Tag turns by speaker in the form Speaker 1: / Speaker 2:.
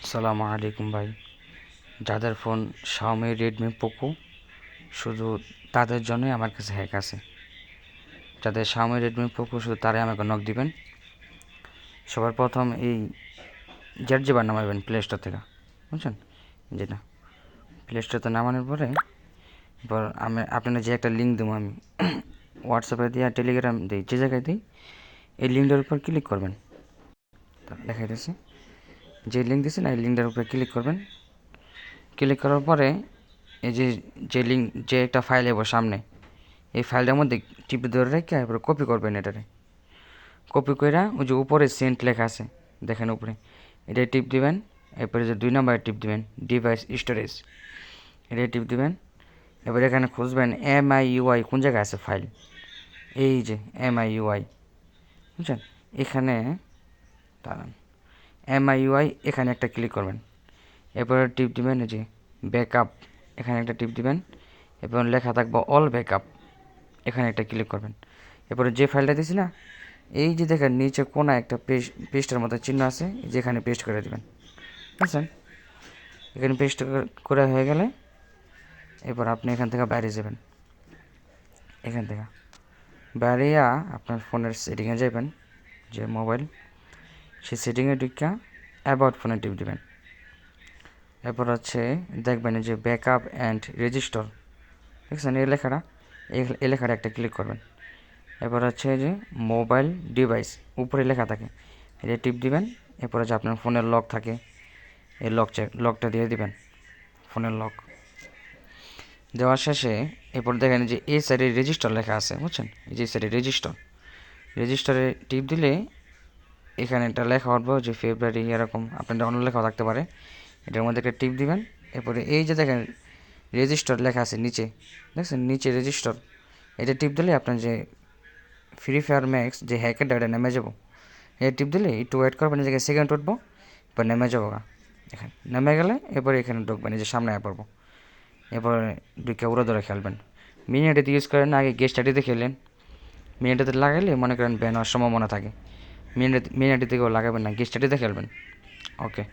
Speaker 1: সালামু আলাইকুম ভাই। যাদের ফোন Xiaomi Redmi Poco, শুধু তাদের জন্যই আমার কাছে হ্যাক আছে। যাদের Xiaomi Redmi Poco শুধু তারাই আমাকে নক দিবেন। সবার প্রথম এই ZZBar নামাবেন প্লে স্টোর থেকে, বুঝছেন? যেটা প্লে স্টোরতে নামানোর পরে এবার আপনার যে একটা লিঙ্ক দেবো আমি হোয়াটসঅ্যাপে দিই আর টেলিগ্রাম দিই, যে জায়গায় দিই এই লিঙ্কটার উপর ক্লিক করবেন। দেখাইতেছি, যে লিঙ্ক দিয়েছি না এই লিঙ্কটার উপরে ক্লিক করবেন। ক্লিক করার পরে এই যে লিঙ্ক, যে একটা ফাইল এবো সামনে, এই ফাইলটার মধ্যে টিপে ধরে রেখে এরপরে কপি করবেন। এটারে কপি কইরা ওই যে উপরে সেন্ট লেখা আছে দেখেন উপরে, এটাই টিপ দিবেন। এরপরে যে 2 নম্বরে টিপ দিবেন ডিভাইস স্টোরেজ, এটাই টিপ দিবেন। এবার এখানে খুঁজবেন MIUI কোন জায়গায় আছে ফাইল, এই যে MIUI, বুঝছেন? এখানে দাঁড়ান, MIUI এখানে একটা ক্লিক করবেন। এরপরে টিপ দিবেন এই যে ব্যাকআপ, এখানে একটা টিপ দিবেন। এরপর লেখা থাকবে অল ব্যাকআপ, এখানে একটা ক্লিক করবেন। এরপরে যে ফাইলটা দিয়েছি না, এই যে দেখেন নিচে কোনায় একটা পেস্টের মতো চিহ্ন আছে, যেখানে পেস্ট করে দেবেন, বুঝছেন? এখানে পেস্ট করে হয়ে গেলে এরপর আপনি এখান থেকে বাইরে যাবেন। এখান থেকে বাইরেয়া আপনার ফোনের সেটিংয়ে যাবেন, যে মোবাইল, সেই সেটিংয়ে ঢুকা অ্যাবাউট ফোনে টিপ দেবেন। এরপর হচ্ছে দেখবেন যে ব্যাকআপ অ্যান্ড রেজিস্টার, দেখছেন এই লেখাটা, এই লেখাটা একটা ক্লিক করবেন। এরপর হচ্ছে যে মোবাইল ডিভাইস উপরে লেখা থাকে, এটা টিপ দিবেন। এরপর হচ্ছে আপনার ফোনের লক থাকে, এই লকটা দিয়ে দিবেন, ফোনের লক দেওয়ার শেষে এরপর দেখেন যে এই সাইডে রেজিস্টার লেখা আছে, বুঝছেন? এই যে সাইডে রেজিস্টারে টিপ দিলে এখানে একটা লেখা উঠবে যে ফেব্রুয়ারি, এরকম আপনাদের অন্য লেখাও থাকতে পারে। এটার মধ্যে একটা টিপ দিবেন। এরপরে এই যে দেখেন রেজিস্টার লেখা আছে নিচে, দেখছেন নিচে রেজিস্টার, এটা টিপ দিলে আপনার যে ফ্রি ফায়ার ম্যাক্স যে হ্যাকের ডাটা নেমে যাবো। এটা টিপ দিলে একটু ওয়েট করবেন, জায়গায় সেকেন্ড উঠবো, এবার নেমে যাবো গা। এখানে নেমে গেলে এরপরে এখানে ঢুকবেন, এই যে সামনে পড়বো। এরপর ঢুকে উড়ো ধরে খেলবেন। মিনিটেতে ইউজ করেন না, আগে গেস্ট আইডিতে খেলেন। মিনিটেতে লাগাইলে মনে করেন ব্যান হওয়ার সম্ভাবনা থাকে। মিনিটের থেকেও লাগাবেন না, গেস্ট আইডিতে খেলবেন। ওকে।